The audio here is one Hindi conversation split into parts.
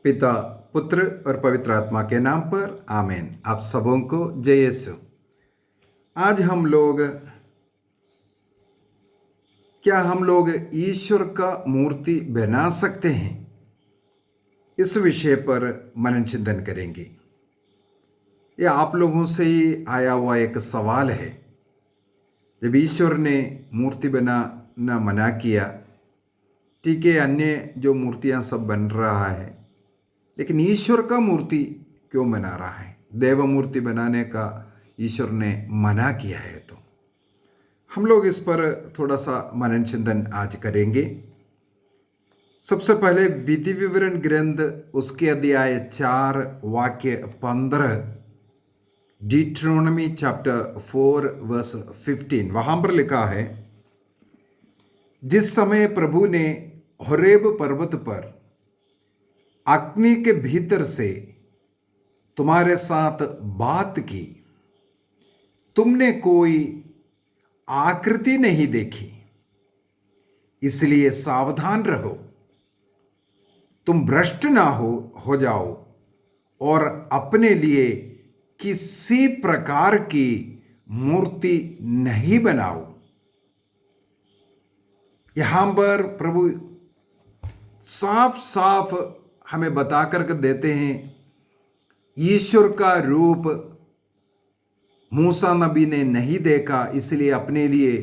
पिता, पुत्र और पवित्र आत्मा के नाम पर आमीन। आप सबों को जय यीशु। आज क्या हम लोग ईश्वर का मूर्ति बना सकते हैं, इस विषय पर मनन चिंतन करेंगे। यह आप लोगों से ही आया हुआ एक सवाल है। जब ईश्वर ने मूर्ति बनाना मना किया, ठीक है, अन्य जो मूर्तियां सब बन रहा है, लेकिन ईश्वर का मूर्ति क्यों बना रहा है? देव मूर्ति बनाने का ईश्वर ने मना किया है। तो हम लोग इस पर थोड़ा सा मनन चिंतन आज करेंगे। सबसे पहले विधि विवरण ग्रंथ उसके अध्याय 4 वाक्य 15, डिट्रोनॉमी चैप्टर 4 वर्स 15, वहां पर लिखा है, जिस समय प्रभु ने होरेब पर्वत पर अग्नि के भीतर से तुम्हारे साथ बात की, तुमने कोई आकृति नहीं देखी, इसलिए सावधान रहो, तुम भ्रष्ट ना हो जाओ और अपने लिए किसी प्रकार की मूर्ति नहीं बनाओ। यहां पर प्रभु साफ साफ हमें बता कर देते हैं, ईश्वर का रूप मूसा नबी ने नहीं देखा, इसलिए अपने लिए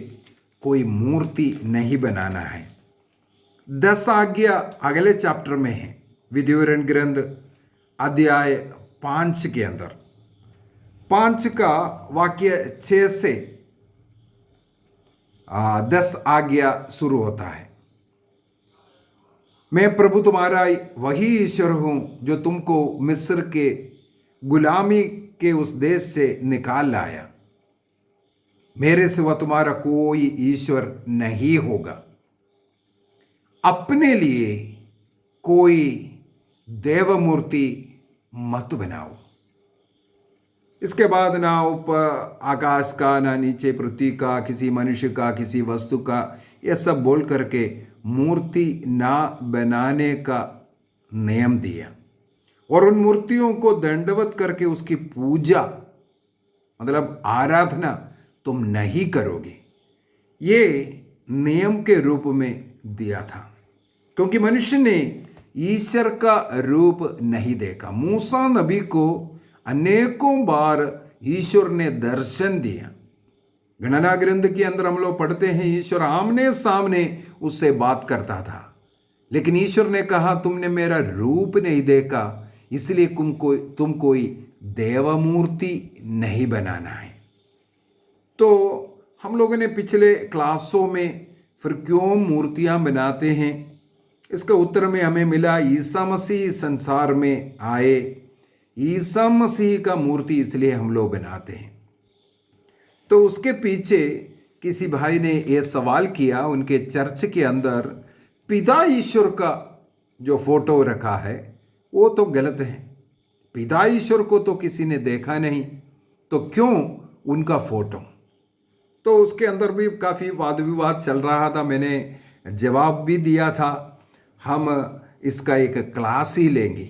कोई मूर्ति नहीं बनाना है। 10 आज्ञा अगले चैप्टर में है, विधि विवरण ग्रंथ अध्याय 5 के अंदर 5 का वाक्य 6 से 10 आज्ञा शुरू होता है। मैं प्रभु तुम्हारा वही ईश्वर हूं जो तुमको मिस्र के गुलामी के उस देश से निकाल लाया। मेरे सिवा तुम्हारा कोई ईश्वर नहीं होगा। अपने लिए कोई देव मूर्ति मत बनाओ। इसके बाद ना ऊपर आकाश का, ना नीचे पृथ्वी का, किसी मनुष्य का, किसी वस्तु का, यह सब बोल करके मूर्ति ना बनाने का नियम दिया। और उन मूर्तियों को दंडवत करके उसकी पूजा, मतलब आराधना तुम नहीं करोगे, ये नियम के रूप में दिया था, क्योंकि मनुष्य ने ईश्वर का रूप नहीं देखा। मूसा नबी को अनेकों बार ईश्वर ने दर्शन दिया। गणना ग्रंथ के अंदर हम लोग पढ़ते हैं, ईश्वर आमने सामने उससे बात करता था, लेकिन ईश्वर ने कहा, तुमने मेरा रूप नहीं देखा, इसलिए तुम कोई देवमूर्ति नहीं बनाना है। तो हम लोगों ने पिछले क्लासों में फिर क्यों मूर्तियां बनाते हैं, इसका उत्तर में हमें मिला, ईसा मसीह संसार में आए, ईसा मसीह का मूर्ति इसलिए हम लोग बनाते हैं। तो उसके पीछे किसी भाई ने यह सवाल किया, उनके चर्च के अंदर पिता ईश्वर का जो फोटो रखा है वो तो गलत है। पिता ईश्वर को तो किसी ने देखा नहीं, तो क्यों उनका फोटो? तो उसके अंदर भी काफ़ी वाद विवाद चल रहा था। मैंने जवाब भी दिया था, हम इसका एक क्लास ही लेंगे,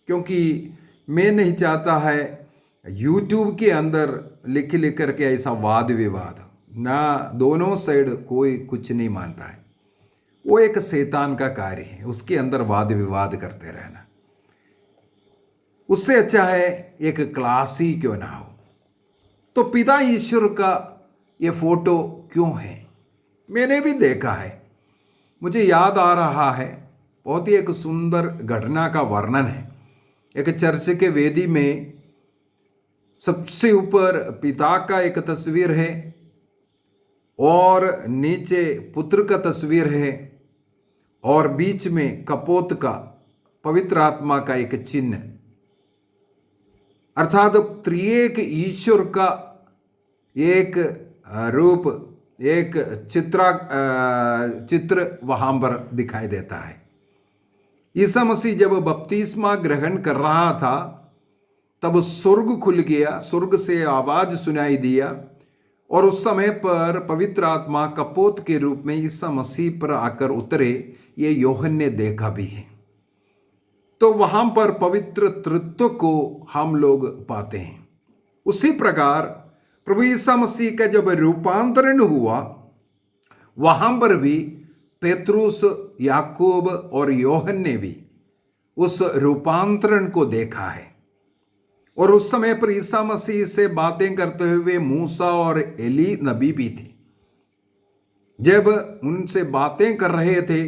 क्योंकि मैं नहीं चाहता है यूट्यूब के अंदर लिख करके ऐसा वाद विवाद ना, दोनों साइड कोई कुछ नहीं मानता है। वो एक शैतान का कार्य है, उसके अंदर वाद विवाद करते रहना। उससे अच्छा है एक क्लास ही क्यों ना हो। तो पिता ईश्वर का ये फोटो क्यों है? मैंने भी देखा है, मुझे याद आ रहा है, बहुत ही एक सुंदर घटना का वर्णन है। एक चर्च के वेदी में सबसे ऊपर पिता का एक तस्वीर है और नीचे पुत्र का तस्वीर है और बीच में कपोत का, पवित्र आत्मा का एक चिन्ह, अर्थात त्रिएक ईश्वर का एक रूप, एक चित्र वहां पर दिखाई देता है। ईसा मसीह जब बपतिस्मा ग्रहण कर रहा था, तब स्वर्ग खुल गया, स्वर्ग से आवाज सुनाई दिया, और उस समय पर पवित्र आत्मा कपोत के रूप में ईसा मसीह पर आकर उतरे। ये यूहन्ना ने देखा भी है। तो वहां पर पवित्र तृत्व को हम लोग पाते हैं। उसी प्रकार प्रभु ईसा मसीह का जब रूपांतरण हुआ, वहां पर भी पेतरुस, याकूब और योहन ने भी उस रूपांतरण को देखा है। और उस समय पर ईसा मसीह से बातें करते हुए मूसा और एली नबी भी थे। जब उनसे बातें कर रहे थे,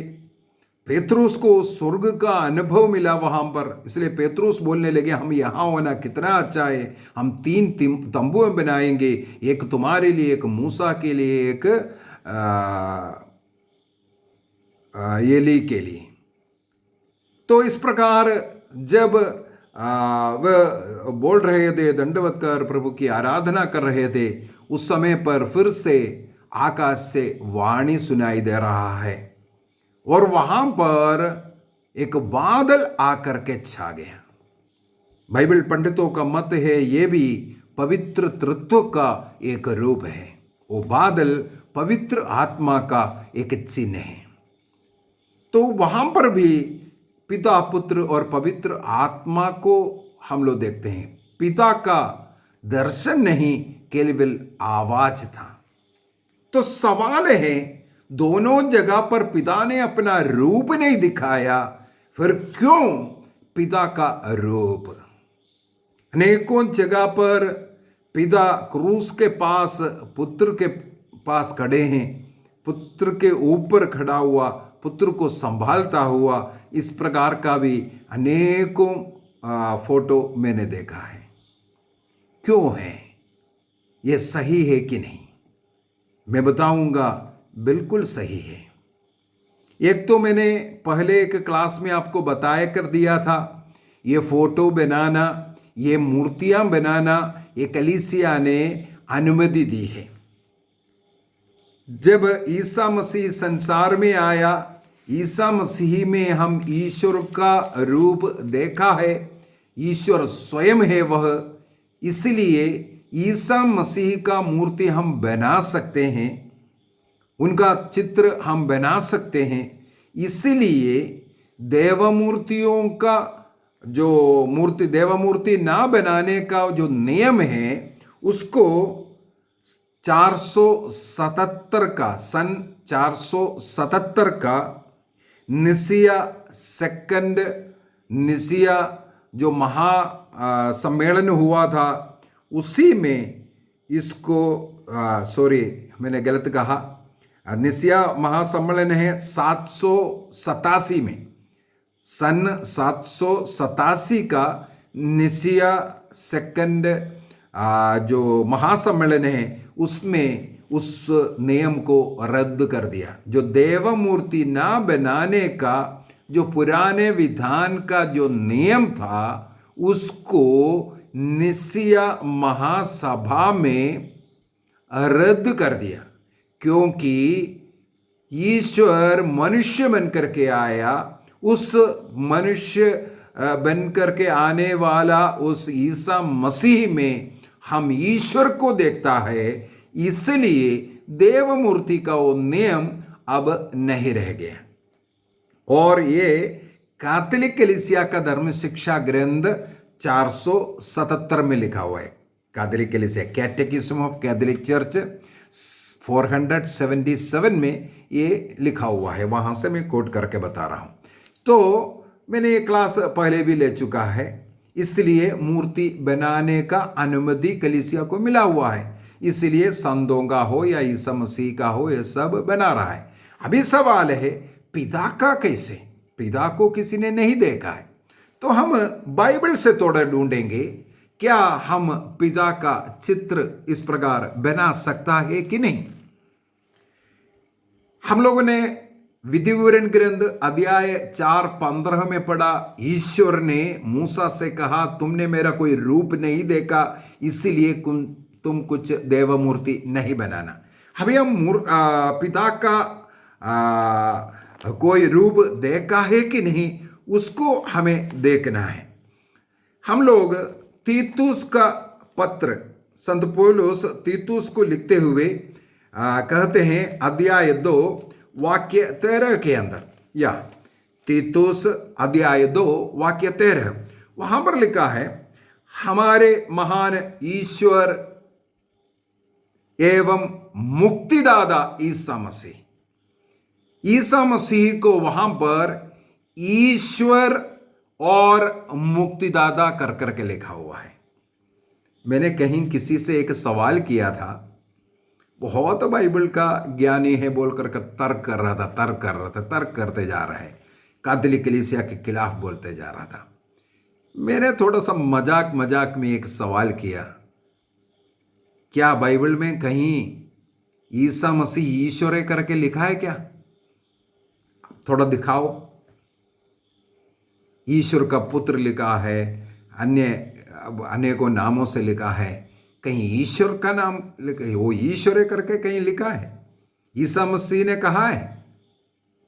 पेतरुस को स्वर्ग का अनुभव मिला वहां पर, इसलिए पेतरुस बोलने लगे, हम यहां होना कितना अच्छा है, हम 3 तंबू बनाएंगे, एक तुम्हारे लिए, एक मूसा के लिए, एक एली के लिए। तो इस प्रकार जब वह बोल रहे थे, दंडवत कर प्रभु की आराधना कर रहे थे, उस समय पर फिर से आकाश से वाणी सुनाई दे रहा है और वहां पर एक बादल आकर के छा गया। बाइबल पंडितों का मत है ये भी पवित्र तृत्व का एक रूप है। वो बादल पवित्र आत्मा का एक चिन्ह है। तो वहां पर भी पिता, पुत्र और पवित्र आत्मा को हम लोग देखते हैं। पिता का दर्शन नहीं, केवल आवाज था। तो सवाल है, दोनों जगह पर पिता ने अपना रूप नहीं दिखाया, फिर क्यों पिता का रूप? अनेकों जगह पर पिता क्रूस के पास पुत्र के पास खड़े हैं, पुत्र के ऊपर खड़ा हुआ, पुत्र को संभालता हुआ, इस प्रकार का भी अनेकों फोटो मैंने देखा है। क्यों है? ये सही है कि नहीं? मैं बताऊंगा, बिल्कुल सही है। एक तो मैंने पहले एक क्लास में आपको बताया कर दिया था, ये फोटो बनाना, ये मूर्तियां बनाना, ये कलीसिया ने अनुमति दी है। जब ईसा मसीह संसार में आया, ईसा मसीह में हम ईश्वर का रूप देखा है। ईश्वर स्वयं है वह, इसलिए ईसा मसीह का मूर्ति हम बना सकते हैं, उनका चित्र हम बना सकते हैं। इसलिए देवमूर्तियों का जो मूर्ति, देवमूर्ति ना बनाने का जो नियम है, उसको 477 का, सन 477 का निसिया सेकंड निसिया जो महा सम्मेलन हुआ था, उसी में इसको सॉरी मैंने गलत कहा, निसिया महासम्मेलन है 787 में, सन 787 का निसिया सेकंड जो महासम्मेलन है, उसमें उस नियम को रद्द कर दिया। जो देवमूर्ति ना बनाने का जो पुराने विधान का जो नियम था, उसको निसिया महासभा में रद्द कर दिया, क्योंकि ईश्वर मनुष्य बनकर के आया। उस मनुष्य बनकर के आने वाला उस ईसा मसीह में हम ईश्वर को देखता है, इसलिए देवमूर्ति का वो नियम अब नहीं रह गया। और ये कैथोलिक कलीसिया का धर्म शिक्षा ग्रंथ 477 में लिखा हुआ है। कैथोलिक कलीसिया, कैटेकिज्म ऑफ कैथोलिक चर्च 477 में ये लिखा हुआ है। वहां से मैं कोट करके बता रहा हूं। तो मैंने ये क्लास पहले भी ले चुका है, इसलिए मूर्ति बनाने का अनुमति कलीसिया को मिला हुआ है। इसलिए संतों का हो या ईसा मसीह का हो, ये सब बना रहा है। अभी सवाल है, पिता का कैसे? पिता को किसी ने नहीं देखा है, तो हम बाइबल से थोड़ा ढूंढेंगे, क्या हम पिता का चित्र इस प्रकार बना सकता है कि नहीं। हम लोगों ने विधि विवरण ग्रंथ अध्याय 4:15 में पढ़ा, ईश्वर ने मूसा से कहा, तुमने मेरा कोई रूप नहीं देखा, इसीलिए तुम कुछ देवमूर्ति नहीं बनाना। अभी हम पिता का कोई रूप देखा है कि नहीं, उसको हमें देखना है। हम लोग तीतुस का पत्र, संत पौलुस तीतुस को लिखते हुए कहते हैं, अध्याय 2 वाक्य 13 के अंदर, या तीतुस अध्याय 2 वाक्य 13, वहां पर लिखा है, हमारे महान ईश्वर एवं मुक्तिदाता ईसा मसीह। ईसा मसीह को वहां पर ईश्वर और मुक्तिदाता कर करके लिखा हुआ है। मैंने कहीं किसी से एक सवाल किया था, बहुत बाइबल का ज्ञानी है बोलकर के तर्क करते जा रहा है, कैथोलिक कलीसिया के खिलाफ बोलते जा रहा था। मैंने थोड़ा सा मजाक में एक सवाल किया, क्या बाइबल में कहीं ईसा मसीह ईश्वर है करके लिखा है क्या? थोड़ा दिखाओ। ईश्वर का पुत्र लिखा है, अनेकों नामों से लिखा है, कहीं ईश्वर का नाम वो ईश्वर है करके कहीं लिखा है? ईसा मसीह ने कहा है?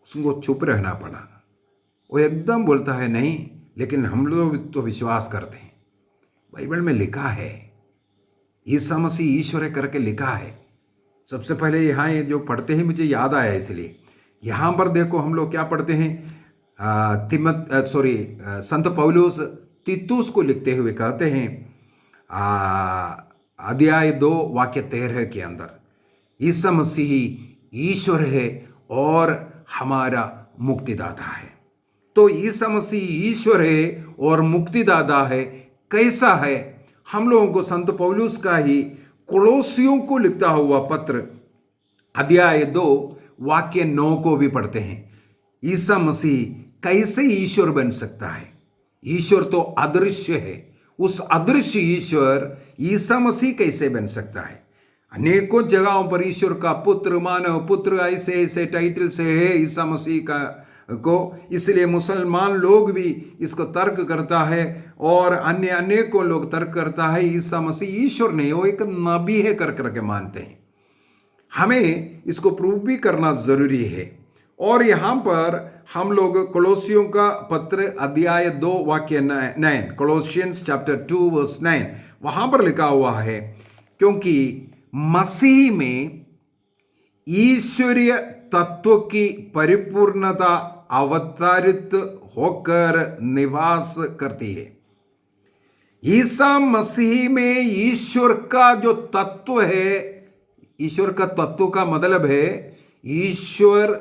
उसको चुप रहना पड़ा। वो एकदम बोलता है नहीं, लेकिन हम लोग तो विश्वास करते हैं, बाइबल में लिखा है ईसा मसीह ईश्वर है करके लिखा है। सबसे पहले यहाँ ये जो पढ़ते हैं मुझे याद आया, इसलिए यहाँ पर देखो हम लोग क्या पढ़ते हैं। संत पौलुस तीतुस को लिखते हुए कहते हैं अध्याय 2 वाक्य 13 के अंदर, ईसा मसीह ईश्वर है और हमारा मुक्तिदाता है। तो ईसा मसीह ईश्वर है और मुक्तिदाता है। कैसा है? हम लोगों को संत पौलुस का ही कोलोसियों को लिखता हुआ पत्र अध्याय 2 वाक्य 9 को भी पढ़ते हैं। ईसा मसीह कैसे ईश्वर बन सकता है? ईश्वर तो अदृश्य है, उस अदृश्य ईश्वर ईसा मसीह कैसे बन सकता है? अनेकों जगहों पर ईश्वर का पुत्र, मानव पुत्र, ऐसे ऐसे टाइटल से है ईसा मसीह का को, इसलिए मुसलमान लोग भी इसको तर्क करता है और अन्य अनेकों लोग तर्क करता है ईसा मसीह ईश्वर नहीं, वो एक नबी है कर करके मानते हैं। हमें इसको प्रूव भी करना जरूरी है। और यहां पर हम लोग कोलोसियों का पत्र अध्याय 2 वाक्य 9, कोलोसियंस चैप्टर 2 वर्स 9, वहां पर लिखा हुआ है, क्योंकि मसीह में ईश्वरीय तत्व की परिपूर्णता अवतरित होकर निवास करती है। ईसा मसीह में ईश्वर का जो तत्व है, ईश्वर का तत्व का मतलब है ईश्वर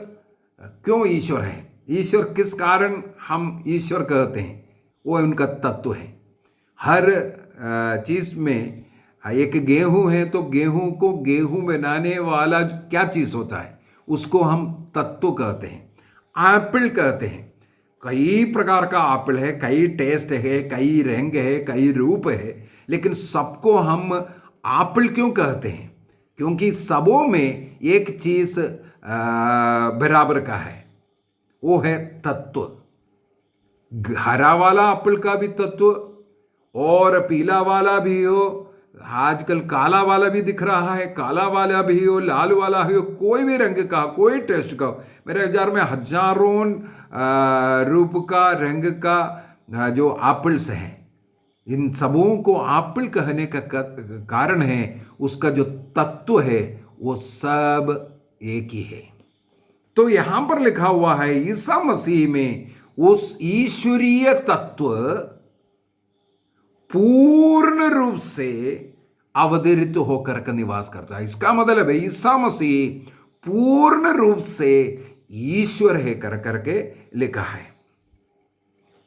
क्यों ईश्वर है, ईश्वर किस कारण हम ईश्वर कहते हैं, वो उनका तत्व है। हर चीज में एक गेहूं है तो गेहूं को गेहूं बनाने वाला क्या चीज होता है, उसको हम तत्व कहते हैं। एप्पल कहते हैं, कई प्रकार का एप्पल है, कई टेस्ट है, कई रंग है, कई रूप है, लेकिन सबको हम एप्पल क्यों कहते हैं? क्योंकि सबों में एक चीज बराबर का है, वो है तत्व। हरा वाला एप्पल का भी तत्व और पीला वाला भी हो, आजकल काला वाला भी दिख रहा है, काला वाला भी हो, लाल वाला भी हो, कोई भी रंग का, कोई टेस्ट का, मेरे जार में हजारों रूप का, रंग का जो एप्पल्स हैं, इन सबों को एप्पल कहने का कारण है उसका जो तत्व है वो सब एक ही है। तो यहां पर लिखा हुआ है ईसा मसीह में उस ईश्वरीय तत्व पूर्ण रूप से अवतरित होकर का निवास करता है। इसका मतलब है ईसा मसीह पूर्ण रूप से ईश्वर है कर करके लिखा है।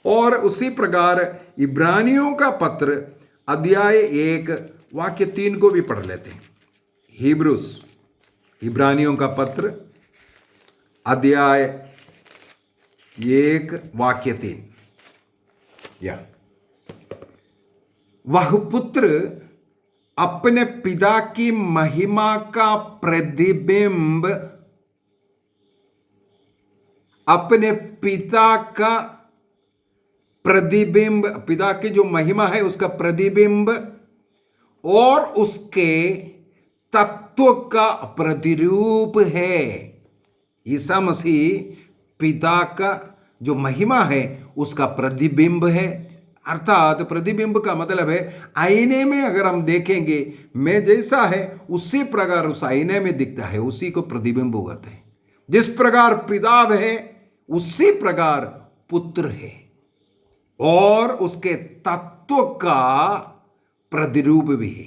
और उसी प्रकार इब्रानियों का पत्र अध्याय 1 वाक्य 3 को भी पढ़ लेते हैं। हिब्रूस, इब्रानियों का पत्र अध्याय 1 वाक्य 3, या वह पुत्र अपने पिता की महिमा का प्रतिबिंब, अपने पिता का प्रतिबिंब, पिता की जो महिमा है उसका प्रतिबिंब और उसके तत्व का प्रतिरूप है। ईसा मसीह पिता का जो महिमा है उसका प्रतिबिंब है। अर्थात प्रतिबिंब का मतलब है आईने में अगर हम देखेंगे, मैं जैसा है उसी प्रकार उस आईने में दिखता है, उसी को प्रतिबिंब कहते हैं। जिस प्रकार पिता है उसी प्रकार पुत्र है और उसके तत्व का प्रतिरूप भी है।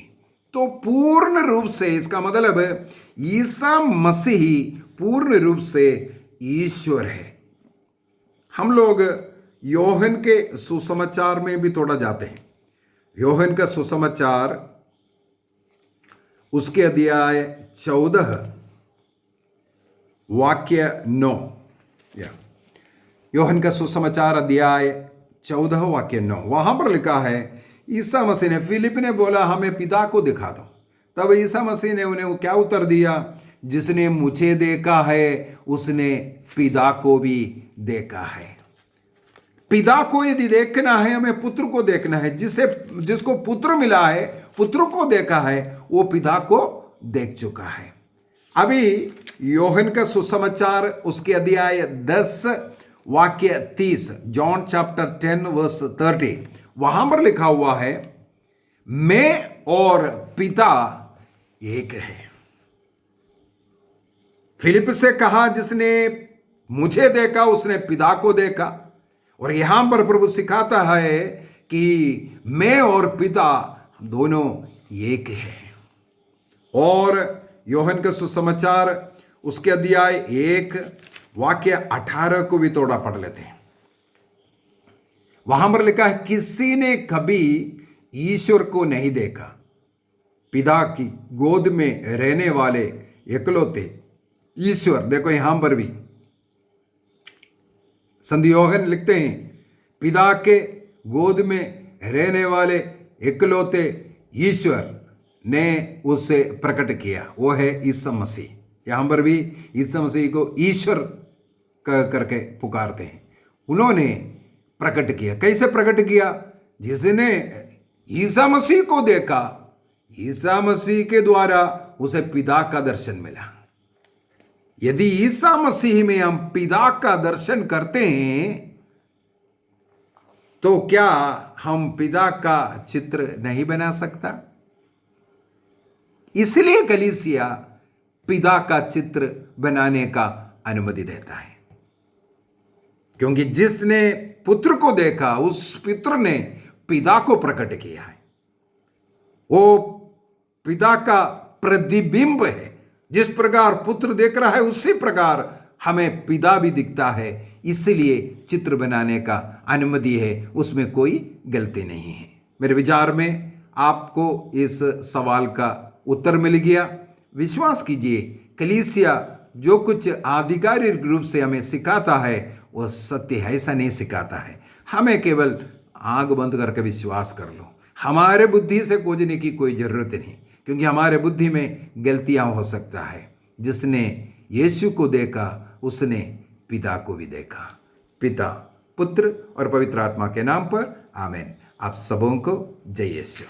तो पूर्ण रूप से, इसका मतलब ईसा मसीह पूर्ण रूप से ईश्वर है। हम लोग योहन के सुसमाचार में भी थोड़ा जाते हैं। योहन का सुसमाचार उसके अध्याय 14 वाक्य 9, या योहन का सुसमाचार अध्याय 14 वाक्य 9, वहां पर लिखा है, ईसा मसीह ने, फिलिप ने बोला हमें पिता को दिखा दो। तब ईसा मसीह ने उन्हें क्या उत्तर दिया, जिसने मुझे देखा है उसने पिता को भी देखा है। पिता को यदि देखना है, हमें पुत्र को देखना है। जिसको पुत्र मिला है, पुत्र को देखा है, वो पिता को देख चुका है। अभी योहन का सुसमाचार उसके अध्याय 10 वाक्य 30, जॉन चैप्टर 10 वर्स 30, वहां पर लिखा हुआ है, मैं और पिता एक है। फिलिप से कहा, जिसने मुझे देखा उसने पिता को देखा। और यहां पर प्रभु सिखाता है कि मैं और पिता दोनों एक है। और योहन का सुसमाचार उसके अध्याय 1 वाक्य 18 को भी थोड़ा पढ़ लेते हैं। वहां पर लिखा है, किसी ने कभी ईश्वर को नहीं देखा, पिता की गोद में रहने वाले एकलौते ईश्वर। देखो यहां पर भी संत योहन लिखते हैं, पिता के गोद में रहने वाले एकलौते ईश्वर ने उसे प्रकट किया, वो है ईसा मसीह। यहां पर भी ईसा मसीह को ईश्वर करके पुकारते हैं। उन्होंने प्रकट किया। कैसे प्रकट किया? जिसने ईसा मसीह को देखा, ईसा मसीह के द्वारा उसे पिता का दर्शन मिला। यदि ईसा मसीह में हम पिता का दर्शन करते हैं, तो क्या हम पिता का चित्र नहीं बना सकता? इसलिए कलीसिया पिता का चित्र बनाने का अनुमति देता है, क्योंकि जिसने पुत्र को देखा उस पुत्र ने पिता को प्रकट किया है। वो पिता का प्रतिबिंब है। जिस प्रकार पुत्र देख रहा है, उसी प्रकार हमें पिता भी दिखता है। इसलिए चित्र बनाने का अनुमति है, उसमें कोई गलती नहीं है। मेरे विचार में आपको इस सवाल का उत्तर मिल गया। विश्वास कीजिए, कलीसिया जो कुछ आधिकारिक रूप से हमें सिखाता है वह सत्य है, ऐसा नहीं सिखाता है। हमें केवल आंख बंद करके विश्वास कर लो। हमारे बुद्धि से खोजने की कोई जरूरत नहीं, क्योंकि हमारे बुद्धि में गलतियां हो सकता है। जिसने यीशु को देखा उसने पिता को भी देखा। पिता, पुत्र और पवित्र आत्मा के नाम पर आमीन। आप सबों को जय यीशु।